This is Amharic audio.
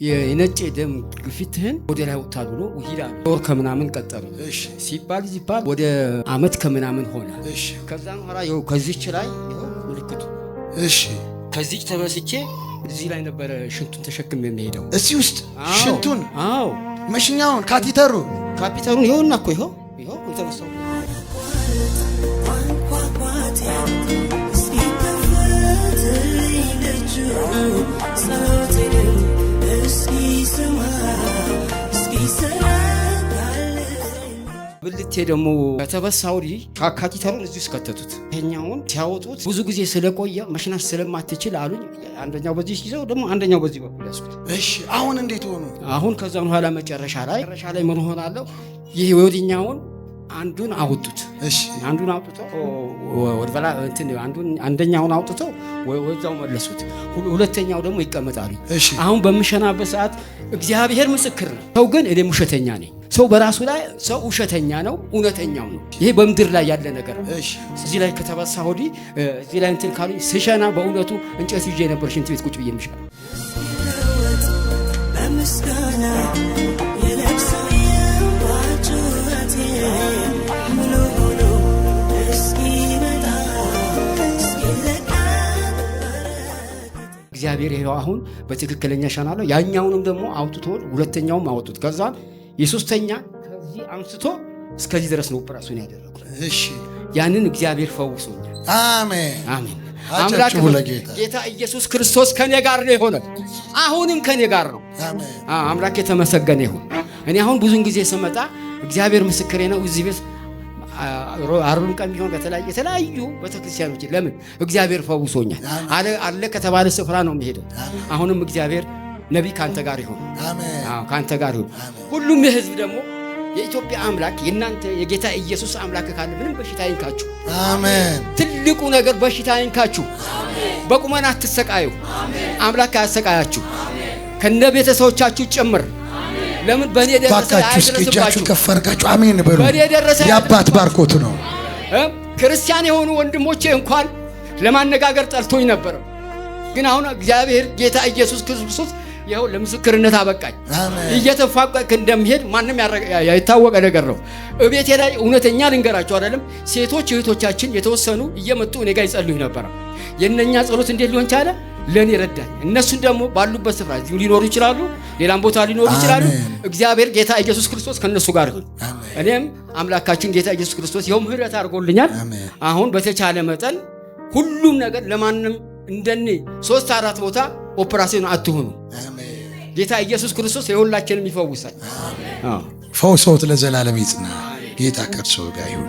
የነጭ ደም ግፊትህን ወደ ላይ ወጣ ብሎ ይላል። ወር ከምናምን ቀጠሩ ሲባል ወደ አመት ከምናምን ሆነ። ከዛም ኋላ ይኸው ከዚህች ላይ ይኸው ምልክቱ ከዚህች ተመስቼ እዚህ ላይ ነበር ሽንቱን ተሸክም የሚሄደው እዚህ ውስጥ ሽንቱን መሽኛውን ካፒተሩን ይኸውና እኮ ይኸው ተመሰው ብልቴ ደግሞ ከተበሳውዲ ካፒተሩን እዚህ ስከተቱት ይሄኛውን ሲያወጡት ብዙ ጊዜ ስለቆየ መሽናት ስለማትችል አሉኝ። አንደኛው በዚህ ይዘው ደግሞ አንደኛው በዚህ በኩል ያስኩት። አሁን እንዴት ሆኖ አሁን ከዛን ኋላ መጨረሻ ላይ ምን ሆናለሁ? ይሄ ወዲኛውን አንዱን አውጡት። አንዱን አውጥቶ ወደላ አንደኛውን አውጥቶ ወዛው መለሱት። ሁለተኛው ደግሞ ይቀመጣሉ። አሁን በመሸናበት ሰዓት እግዚአብሔር ምስክር ነው። ሰው ግን እኔ ውሸተኛ ነኝ። ሰው በራሱ ላይ ሰው ውሸተኛ ነው፣ እውነተኛው ነው። ይሄ በምድር ላይ ያለ ነገር ነው። እዚህ ላይ ከተበሳ ሆዲ እዚህ ላይ እንትን ካሉ ስሸና በእውነቱ እንጨት ይዤ ነበር ሽንት ቤት ቁጭ ብዬ ምሽል እግዚአብሔር ይሄው አሁን በትክክለኛ ሻናለው። ያኛውንም ደግሞ አውጥቶ ሁለተኛውም አወጡት። ከዛ የሶስተኛ ከዚህ አንስቶ እስከዚህ ድረስ ነው ኦፕራሲዮን ያደረጉት። ያንን እግዚአብሔር ፈውሶኛል። አሜን። አምላክ ጌታ ኢየሱስ ክርስቶስ ከኔ ጋር ነው የሆነ፣ አሁንም ከኔ ጋር ነው። አምላክ የተመሰገነ ይሁን። እኔ አሁን ብዙን ጊዜ ስመጣ እግዚአብሔር ምስክሬ ነው። እዚህ ቤት አሩን ቀን ቢሆን የተለያዩ ቤተክርስቲያኖች ለምን እግዚአብሔር ፈውሶኛል አለ ከተባለ ስፍራ ነው የሚሄደው። አሁንም እግዚአብሔር ነቢይ ካንተ ጋር ይሁን። ካንተ ጋር ይሁን። ሁሉም የህዝብ ደግሞ የኢትዮጵያ አምላክ የናንተ የጌታ ኢየሱስ አምላክ ካለ ምንም በሽታ አይንካችሁ። አሜን። ትልቁ ነገር በሽታ አይንካችሁ። በቁመና አትሰቃዩ። አምላክ ያሰቃያችሁ ከነ ቤተሰቦቻችሁ ጭምር። ለምን በኔ ደረሰ አይደረስባችሁ። ከፈርጋችሁ አሜን በሉ። በኔ ደረሰ ያባት ባርኮት ነው። ክርስቲያን የሆኑ ወንድሞቼ እንኳን ለማነጋገር ጠልቶኝ ነበር። ግን አሁን እግዚአብሔር ጌታ ኢየሱስ ክርስቶስ ይኸው ለምስክርነት አበቃኝ። እየተፋቀቅ እንደምሄድ ማንም ያይታወቀ ነገር ነው። እቤቴ ላይ እውነተኛ ልንገራችሁ አይደለም፣ ሴቶች እህቶቻችን የተወሰኑ እየመጡ እኔ ጋር ይጸልዩ ነበር። የነኛ ጸሎት እንዴት ሊሆን ቻለ? ለኔ ረዳኝ። እነሱን ደግሞ ባሉበት ስፍራ ሊኖሩ ይችላሉ፣ ሌላም ቦታ ሊኖሩ ይችላሉ። እግዚአብሔር ጌታ ኢየሱስ ክርስቶስ ከነሱ ጋር ይሁን። እኔም አምላካችን ጌታ ኢየሱስ ክርስቶስ ይኸው ምህረት አድርጎልኛል። አሁን በተቻለ መጠን ሁሉም ነገር ለማንም እንደኔ 3-4 ቦታ ኦፕራሲዮን አትሆኑ። ጌታ ኢየሱስ ክርስቶስ የሁላችንም ይፈውሳል። ፈውሶት ለዘላለም ይጽና። ጌታ ከእርሱ ጋር ይሁን።